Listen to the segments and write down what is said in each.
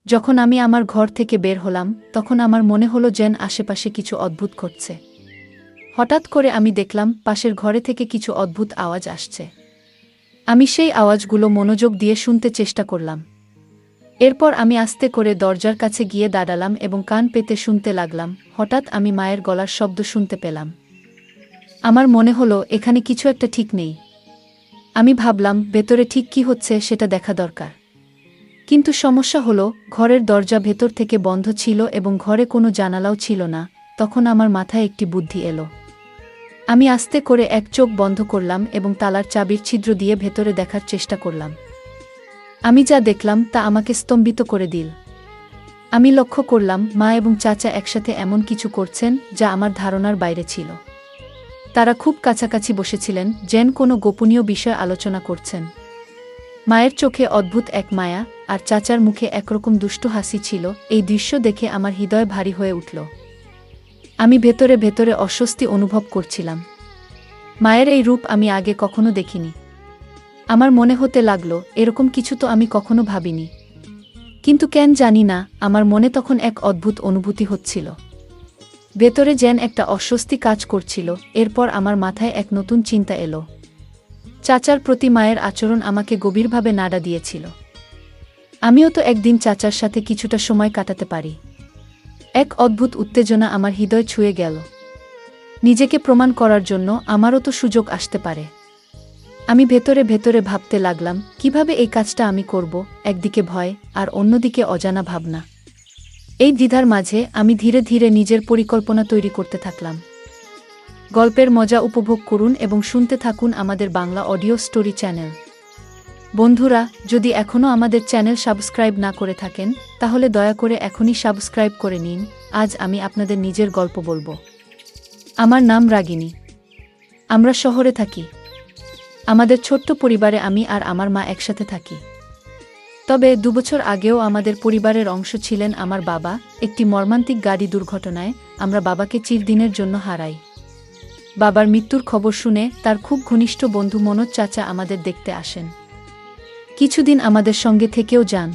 যখন আমি আমার ঘর থেকে বের হলাম তখন আমার মনে হলো যেন আশেপাশে কিছু অদ্ভুত ঘটছে। হঠাৎ করে আমি দেখলাম পাশের ঘরে থেকে কিছু অদ্ভুত আওয়াজ আসছে। আমি সেই আওয়াজগুলো মনোযোগ দিয়ে শুনতে চেষ্টা করলাম। এরপর আমি আস্তে করে দরজার কাছে গিয়ে দাঁড়ালাম এবং কান পেতে শুনতে লাগলাম। হঠাৎ আমি মায়ের গলার শব্দ শুনতে পেলাম। আমার মনে হলো এখানে কিছু একটা ঠিক নেই। আমি ভাবলাম ভেতরে ঠিক কি হচ্ছে সেটা দেখা দরকার। কিন্তু সমস্যা হলো ঘরের দরজা ভেতর থেকে বন্ধ ছিল এবং ঘরে কোনো জানালাও ছিল না। তখন আমার মাথায় একটি বুদ্ধি এলো। আমি আস্তে করে এক চোখ বন্ধ করলাম এবং তালার চাবির ছিদ্র দিয়ে ভেতরে দেখার চেষ্টা করলাম। আমি যা দেখলাম তা আমাকে স্তম্ভিত করে দিল। আমি লক্ষ্য করলাম মা এবং চাচা একসাথে এমন কিছু করছেন যা আমার ধারণার বাইরে ছিল। তারা খুব কাছাকাছি বসেছিলেন, যেন কোনো গোপনীয় বিষয় আলোচনা করছেন। মায়ের চোখে অদ্ভুত এক মায়া আর চাচার মুখে একরকম দুষ্টু হাসি ছিল। এই দৃশ্য দেখে আমার হৃদয় ভারী হয়ে উঠল। আমি ভেতরে ভেতরে অস্বস্তি অনুভব করছিলাম। মায়ের এই রূপ আমি আগে কখনো দেখিনি। আমার মনে হতে লাগলো এরকম কিছু তো আমি কখনো ভাবিনি। কিন্তু কেন জানি না, আমার মনে তখন এক অদ্ভুত অনুভূতি হচ্ছিল। ভেতরে যেন একটা অস্বস্তি কাজ করছিল। এরপর আমার মাথায় এক নতুন চিন্তা এলো। চাচার প্রতি মায়ের আচরণ আমাকে গভীরভাবে নাড়া দিয়েছিল। আমিও তো একদিন চাচার সাথে কিছুটা সময় কাটাতে পারি। এক অদ্ভুত উত্তেজনা আমার হৃদয় ছুঁয়ে গেল। নিজেকে প্রমাণ করার জন্য আমারও তো সুযোগ আসতে পারে। আমি ভেতরে ভেতরে ভাবতে লাগলাম কিভাবে এই কাজটা আমি করব। একদিকে ভয় আর অন্যদিকে অজানা ভাবনা। এই দ্বিধার মাঝে আমি ধীরে ধীরে নিজের পরিকল্পনা তৈরি করতে থাকলাম। গল্পের মজা উপভোগ করুন এবং শুনতে থাকুন আমাদের বাংলা অডিও স্টোরি চ্যানেল। বন্ধুরা, যদি এখনও আমাদের চ্যানেল সাবস্ক্রাইব না করে থাকেন তাহলে দয়া করে এখনই সাবস্ক্রাইব করে নিন। আজ আমি আপনাদের নিজের গল্প বলবো। আমার নাম রাগিনী। আমরা শহরে থাকি। আমাদের ছোট্ট পরিবারে আমি আর আমার মা একসাথে থাকি। তবে 2 বছর আগেও আমাদের পরিবারের অংশ ছিলেন আমার বাবা। একটি মর্মান্তিক গাড়ি দুর্ঘটনায় আমরা বাবাকে চিরদিনের জন্য হারাই। বাবার মৃত্যুর খবর শুনে তার খুব ঘনিষ্ঠ বন্ধু মনোজ চাচা আমাদের দেখতে আসেন। কিছুদিন আমাদের সঙ্গে থেকেও যান।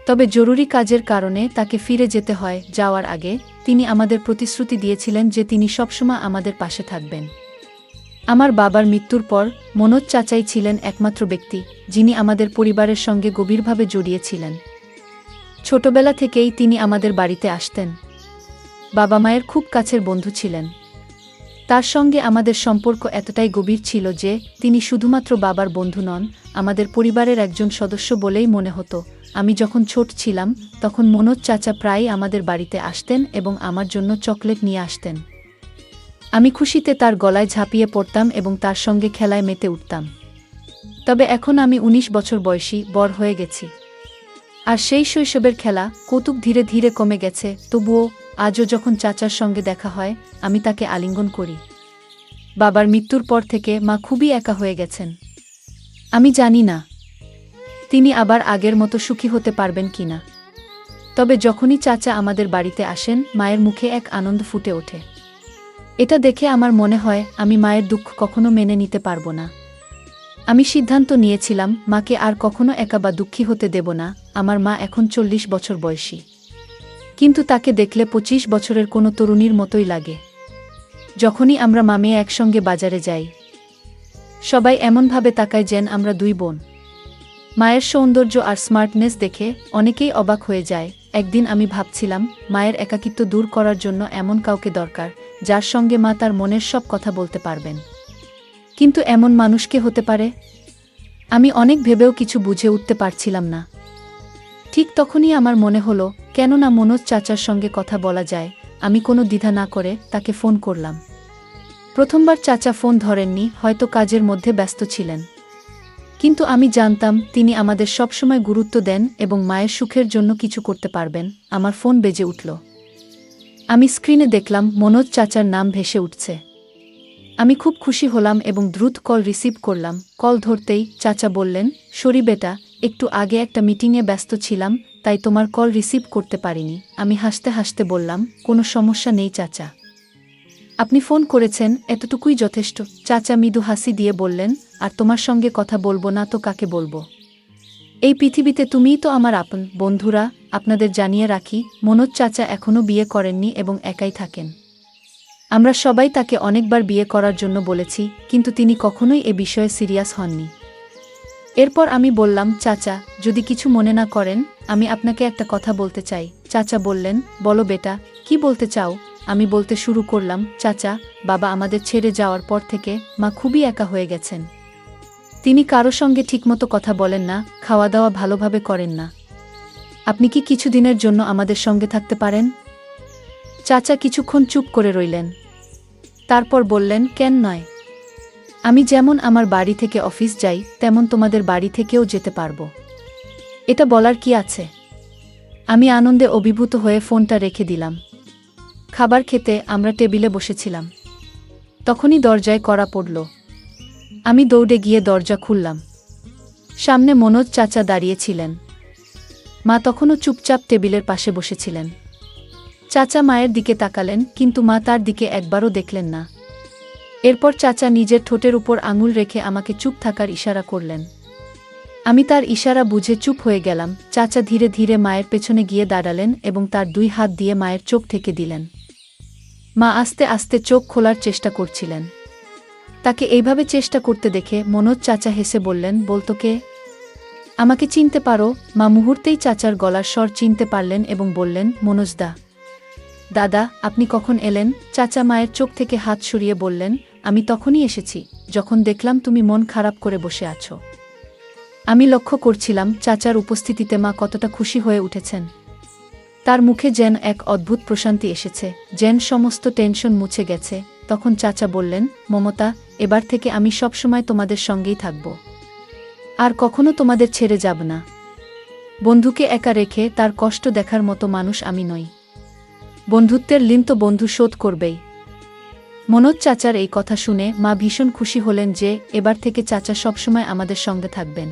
তবে জরুরি কাজের কারণে তাকে ফিরে যেতে হয়। যাওয়ার আগে তিনি আমাদের প্রতিশ্রুতি দিয়েছিলেন যে তিনি সবসময় আমাদের পাশে থাকবেন। আমার বাবার মৃত্যুর পর মনোজ চাচাই ছিলেন একমাত্র ব্যক্তি যিনি আমাদের পরিবারের সঙ্গে গভীরভাবে জড়িয়েছিলেন। ছোটবেলা থেকেই তিনি আমাদের বাড়িতে আসতেন। বাবা মায়ের খুব কাছের বন্ধু ছিলেন। তার সঙ্গে আমাদের সম্পর্ক এতটাই গভীর ছিল যে তিনি শুধুমাত্র বাবার বন্ধু নন, আমাদের পরিবারের একজন সদস্য বলেই মনে হতো। আমি যখন ছোট ছিলাম তখন মনোজ চাচা প্রায়ই আমাদের বাড়িতে আসতেন এবং আমার জন্য চকলেট নিয়ে আসতেন। আমি খুশিতে তার গলায় ঝাঁপিয়ে পড়তাম এবং তার সঙ্গে খেলায় মেতে উঠতাম। তবে এখন আমি 19 বছর বয়সী, বড় হয়ে গেছি। আর সেই শৈশবের খেলা কৌতুক ধীরে ধীরে কমে গেছে। তবুও আজও যখন চাচার সঙ্গে দেখা হয় আমি তাকে আলিঙ্গন করি। বাবার মৃত্যুর পর থেকে মা খুবই একা হয়ে গেছেন। আমি জানি না তিনি আবার আগের মতো সুখী হতে পারবেন কিনা। তবে যখনই চাচা আমাদের বাড়িতে আসেন মায়ের মুখে এক আনন্দ ফুটে ওঠে। এটা দেখে আমার মনে হয় আমি মায়ের দুঃখ কখনো মেনে নিতে পারবো না। আমি সিদ্ধান্ত নিয়েছিলাম মাকে আর কখনো একা বা দুঃখী হতে দেব না। আমার মা এখন 40 বছর বয়সী, কিন্তু তাকে দেখলে 25 বছরের কোনো তরুণীর মতোই লাগে। যখনই আমরা মা মেয়ে একসঙ্গে বাজারে যাই সবাই এমনভাবে তাকায় যেন আমরা 2 বোন। মায়ের সৌন্দর্য আর স্মার্টনেস দেখে অনেকেই অবাক হয়ে যায়। একদিন আমি ভাবছিলাম মায়ের একাকিত্ব দূর করার জন্য এমন কাউকে দরকার যার সঙ্গে মা তার মনের সব কথা বলতে পারবেন। কিন্তু এমন মানুষ কে হতে পারে? আমি অনেক ভেবেও কিছু বুঝে উঠতে পারছিলাম না। ঠিক তখনই আমার মনে হলো কেন না মনোজ চাচার সঙ্গে কথা বলা যায়। আমি কোনো দ্বিধা না করে তাকে ফোন করলাম। প্রথমবার চাচা ফোন ধরেননি, হয়তো কাজের মধ্যে ব্যস্ত ছিলেন। কিন্তু আমি জানতাম তিনি আমাদের সবসময় গুরুত্ব দেন এবং মায়ের সুখের জন্য কিছু করতে পারবেন। আমার ফোন বেজে উঠল। আমি স্ক্রিনে দেখলাম মনোজ চাচার নাম ভেসে উঠছে। আমি খুব খুশি হলাম এবং দ্রুত কল রিসিভ করলাম। কল ধরতেই চাচা বললেন, সরি বেটা, একটু আগে একটা মিটিংয়ে ব্যস্ত ছিলাম তাই তোমার কল রিসিভ করতে পারিনি। আমি হাসতে হাসতে বললাম, কোনো সমস্যা নেই চাচা, আপনি ফোন করেছেন এতটুকুই যথেষ্ট। চাচা মৃদু হাসি দিয়ে বললেন, আর তোমার সঙ্গে কথা বলবো না তো কাকে বলবো? এই পৃথিবীতে তুমিই তো আমার আপন। বন্ধুরা, আপনাদের জানিয়ে রাখি, মনোজ চাচা এখনও বিয়ে করেননি এবং একাই থাকেন। আমরা সবাই তাকে অনেকবার বিয়ে করার জন্য বলেছি, কিন্তু তিনি কখনোই এ বিষয়ে সিরিয়াস হননি। এরপর আমি বললাম, চাচা, যদি কিছু মনে না করেন, আমি আপনাকে একটা কথা বলতে চাই। চাচা বললেন, বলো বেটা, কি বলতে চাও? আমি বলতে শুরু করলাম, চাচা, বাবা আমাদের ছেড়ে যাওয়ার পর থেকে মা খুবই একা হয়ে গেছেন। তিনি কারো সঙ্গে ঠিকমতো কথা বলেন না, খাওয়া দাওয়া ভালোভাবে করেন না। আপনি কি কিছুদিনের জন্য আমাদের সঙ্গে থাকতে পারেন? চাচা কিছুক্ষণ চুপ করে রইলেন। তারপর বললেন, কেন নয়? আমি যেমন আমার বাড়ি থেকে অফিস যাই, তেমন তোমাদের বাড়ি থেকেও যেতে পারবো। এটা বলার কি আছে? আমি আনন্দে অভিভূত হয়ে ফোনটা রেখে দিলাম। খাবার খেতে আমরা টেবিলে বসেছিলাম। তখনই দরজায় কড়া পড়ল। আমি দৌড়ে গিয়ে দরজা খুললাম। সামনে মনোজ চাচা দাঁড়িয়েছিলেন। মা তখনও চুপচাপ টেবিলের পাশে বসেছিলেন। চাচা মায়ের দিকে তাকালেন, কিন্তু মা তার দিকে একবারও দেখলেন না। এরপর চাচা নিজের ঠোঁটের উপর আঙুল রেখে আমাকে চুপ থাকার ইশারা করলেন। আমি তার ইশারা বুঝে চুপ হয়ে গেলাম। চাচা ধীরে ধীরে মায়ের পেছনে গিয়ে দাঁড়ালেন এবং তার 2 হাত দিয়ে মায়ের চোখ ঢেকে দিলেন। মা আস্তে আস্তে চোখ খোলার চেষ্টা করছিলেন। তাকে এইভাবে চেষ্টা করতে দেখে মনোজ চাচা হেসে বললেন, বলতো কে? আমাকে চিনতে পারো? মা মুহূর্তেই চাচার গলার স্বর চিনতে পারলেন এবং বললেন, মনোজদা। দাদা, আপনি কখন এলেন? চাচা মায়ের চোখ থেকে হাত সরিয়ে বললেন, আমি তখনই এসেছি, যখন দেখলাম তুমি মন খারাপ করে বসে আছো। আমি লক্ষ্য করছিলাম চাচার উপস্থিতিতে মা কতটা খুশি হয়ে উঠেছেন। তার মুখে যেন এক অদ্ভুত প্রশান্তি এসেছে, যেন সমস্ত টেনশন মুছে গেছে। তখন চাচা বললেন, মমতা, এবার থেকে আমি সবসময় তোমাদের সঙ্গেই থাকব। আর কখনো তোমাদের ছেড়ে যাব না। বন্ধুকে একা রেখে তার কষ্ট দেখার মতো মানুষ আমি নই। বন্ধুত্বের ঋণ তো বন্ধু শোধ করবেই। মনোজ চাচার এই কথা শুনে মা ভীষণ খুশি হলেন যে এবার থেকে চাচা সবসময় আমাদের সঙ্গে থাকবেন।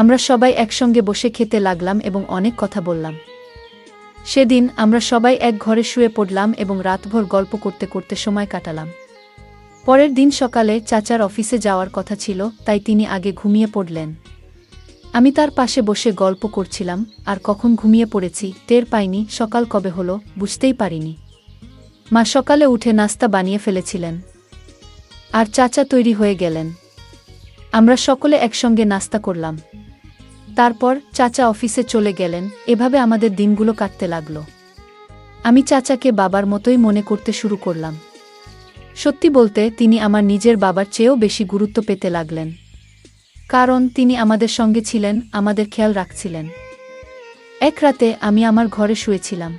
আমরা সবাই একসঙ্গে বসে খেতে লাগলাম এবং অনেক কথা বললাম। সেদিন আমরা সবাই এক ঘরে শুয়ে পড়লাম এবং রাতভর গল্প করতে করতে সময় কাটালাম। পরের দিন সকালে চাচার অফিসে যাওয়ার কথা ছিল, তাই তিনি আগে ঘুমিয়ে পড়লেন। আমি তার পাশে বসে গল্প করছিলাম, আর কখন ঘুমিয়ে পড়েছি টের পাইনি। সকাল কবে হলো বুঝতেই পারিনি। মা সকালে উঠে নাস্তা বানিয়ে ফেলেছিলেন, আর চাচা তৈরি হয়ে গেলেন। আমরা সকলে একসঙ্গে নাস্তা করলাম। তারপর চাচা অফিসে চলে গেলেন। এভাবে আমাদের দিনগুলো কাটতে লাগলো। আমি চাচাকে বাবার মতোই মনে করতে শুরু করলাম। সত্যি বলতে তিনি আমার নিজের বাবার চেয়েও বেশি গুরুত্ব পেতে লাগলেন, কারণ তিনি আমাদের সঙ্গে ছিলেন, আমাদের খেয়াল রাখছিলেন। এক রাতে আমি আমার ঘরে শুয়েছিলাম।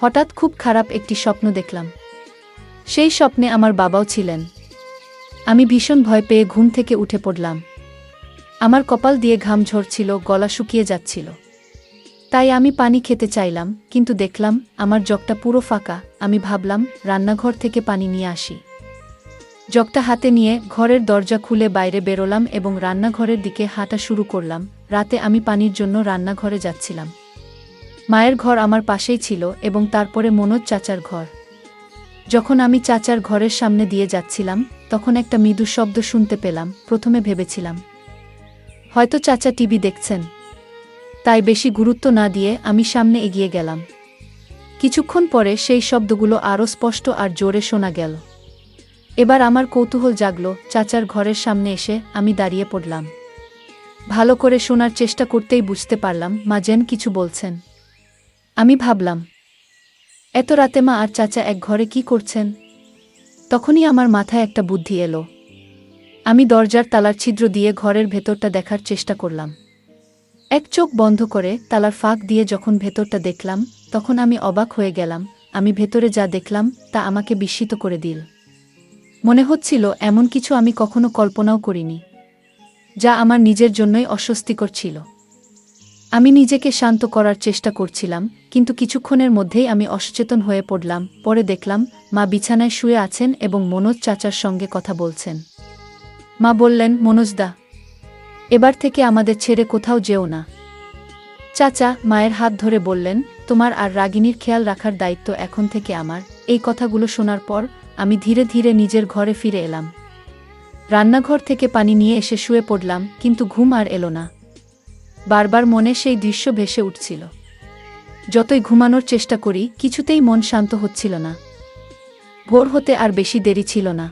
হঠাৎ খুব খারাপ একটি স্বপ্ন দেখলাম। সেই স্বপ্নে আমার বাবাও ছিলেন। আমি ভীষণ ভয় পেয়ে ঘুম থেকে উঠে পড়লাম। আমার কপাল দিয়ে ঘাম ঝরছিল, গলা শুকিয়ে যাচ্ছিল। তাই আমি পানি খেতে চাইলাম, কিন্তু দেখলাম আমার জগটা পুরো ফাঁকা। আমি ভাবলাম রান্নাঘর থেকে পানি নিয়ে আসি। জগটা হাতে নিয়ে ঘরের দরজা খুলে বাইরে বেরোলাম এবং রান্নাঘরের দিকে হাঁটা শুরু করলাম। রাতে আমি পানির জন্য রান্নাঘরে যাচ্ছিলাম। মায়ের ঘর আমার পাশেই ছিল এবং তারপরে মনোজ চাচার ঘর। যখন আমি চাচার ঘরের সামনে দিয়ে যাচ্ছিলাম, তখন একটা মৃদু শব্দ শুনতে পেলাম। প্রথমে ভেবেছিলাম হয়তো চাচা টিভি দেখছেন, তাই বেশি গুরুত্ব না দিয়ে আমি সামনে এগিয়ে গেলাম। কিছুক্ষণ পরে সেই শব্দগুলো আরও স্পষ্ট আর জোরে শোনা গেল। এবার আমার কৌতূহল জাগল। চাচার ঘরের সামনে এসে আমি দাঁড়িয়ে পড়লাম। ভালো করে শোনার চেষ্টা করতেই বুঝতে পারলাম মা যেন কিছু বলছেন। আমি ভাবলাম, এত রাতে মা আর চাচা এক ঘরে কি করছেন? তখনই আমার মাথায় একটা বুদ্ধি এলো। আমি দরজার তালার ছিদ্র দিয়ে ঘরের ভেতরটা দেখার চেষ্টা করলাম। এক চোখ বন্ধ করে তালার ফাঁক দিয়ে যখন ভেতরটা দেখলাম, তখন আমি অবাক হয়ে গেলাম। আমি ভেতরে যা দেখলাম তা আমাকে বিস্মিত করে দিল। মনে হচ্ছিল এমন কিছু আমি কখনো কল্পনাও করিনি, যা আমার নিজের জন্যই অস্বস্তিকর ছিল। আমি নিজেকে শান্ত করার চেষ্টা করছিলাম, কিন্তু কিছুক্ষণের মধ্যেই আমি অসচেতন হয়ে পড়লাম। পরে দেখলাম মা বিছানায় শুয়ে আছেন এবং মনোজ চাচার সঙ্গে কথা বলছেন। মা বললেন, মনোজদা, এবার থেকে আমাদের ছেড়ে কোথাও যেও না। চাচা মায়ের হাত ধরে বললেন, তোমার আর রাগিনীর খেয়াল রাখার দায়িত্ব এখন থেকে আমার। এই কথাগুলো শোনার পর আমি ধীরে ধীরে নিজের ঘরে ফিরে এলাম। রান্নাঘর থেকে পানি নিয়ে এসে শুয়ে পড়লাম, কিন্তু ঘুম আর এলো না। বারবার মনে সেই দৃশ্য ভেসে উঠছিল। যতই ঘুমানোর চেষ্টা করি কিছুতেই মন শান্ত হচ্ছিল না। ভোর হতে আর বেশি দেরি ছিল না।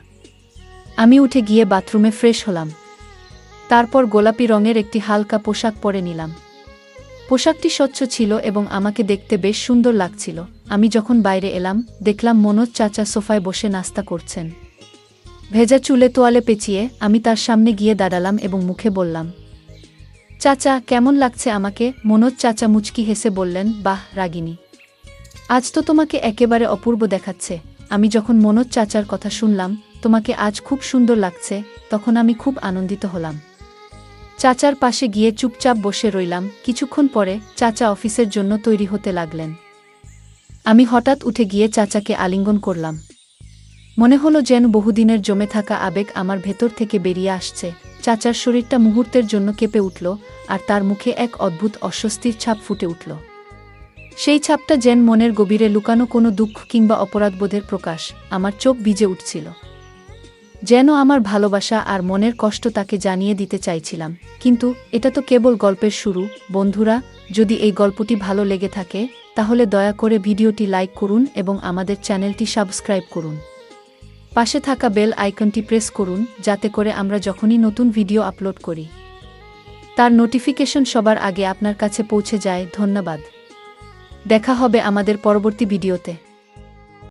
আমি উঠে গিয়ে বাথরুমে ফ্রেশ হলাম। তারপর গোলাপি রঙের একটি হালকা পোশাক পরে নিলাম। পোশাকটি স্বচ্ছ ছিল এবং আমাকে দেখতে বেশ সুন্দর লাগছিল। আমি যখন বাইরে এলাম দেখলাম মনোজ চাচা সোফায় বসে নাস্তা করছেন। ভেজা চুলে তোয়ালে পেঁচিয়ে আমি তার সামনে গিয়ে দাঁড়ালাম এবং মুখে বললাম, চাচা কেমন লাগছে আমাকে? মনোজ চাচা মুচকি হেসে বললেন, বাহ রাগিনী, আজ তো তোমাকে একেবারে অপূর্ব দেখাচ্ছে। আমি যখন মনোজ চাচার কথা শুনলাম তোমাকে আজ খুব সুন্দর লাগছে, তখন আমি খুব আনন্দিত হলাম। চাচার পাশে গিয়ে চুপচাপ বসে রইলাম। কিছুক্ষণ পরে চাচা অফিসের জন্য তৈরি হতে লাগলেন। আমি হঠাৎ উঠে গিয়ে চাচাকে আলিঙ্গন করলাম। মনে হলো যেন বহুদিনের জমে থাকা আবেগ আমার ভেতর থেকে বেরিয়ে আসছে। চাচার শরীরটা মুহূর্তের জন্য কেঁপে উঠল, আর তার মুখে এক অদ্ভুত অস্বস্তির ছাপ ফুটে উঠল। সেই ছাপটা যেন মনের গভীরে লুকানো কোনো দুঃখ কিংবা অপরাধবোধের প্রকাশ। আমার চোখ ভিজে উঠছিল, যেন আমার ভালোবাসা আর মনের কষ্ট তাকে জানিয়ে দিতে চাইছিলাম। কিন্তু এটা তো কেবল গল্পের শুরু। বন্ধুরা, যদি এই গল্পটি ভালো লেগে থাকে তাহলে দয়া করে ভিডিওটি লাইক করুন এবং আমাদের চ্যানেলটি সাবস্ক্রাইব করুন। পাশে থাকা বেল আইকনটি প্রেস করুন যাতে করে আমরা যখনই নতুন ভিডিও আপলোড করি তার নোটিফিকেশন সবার আগে আপনার কাছে পৌঁছে যায়। ধন্যবাদ। দেখা হবে আমাদের পরবর্তী ভিডিওতে।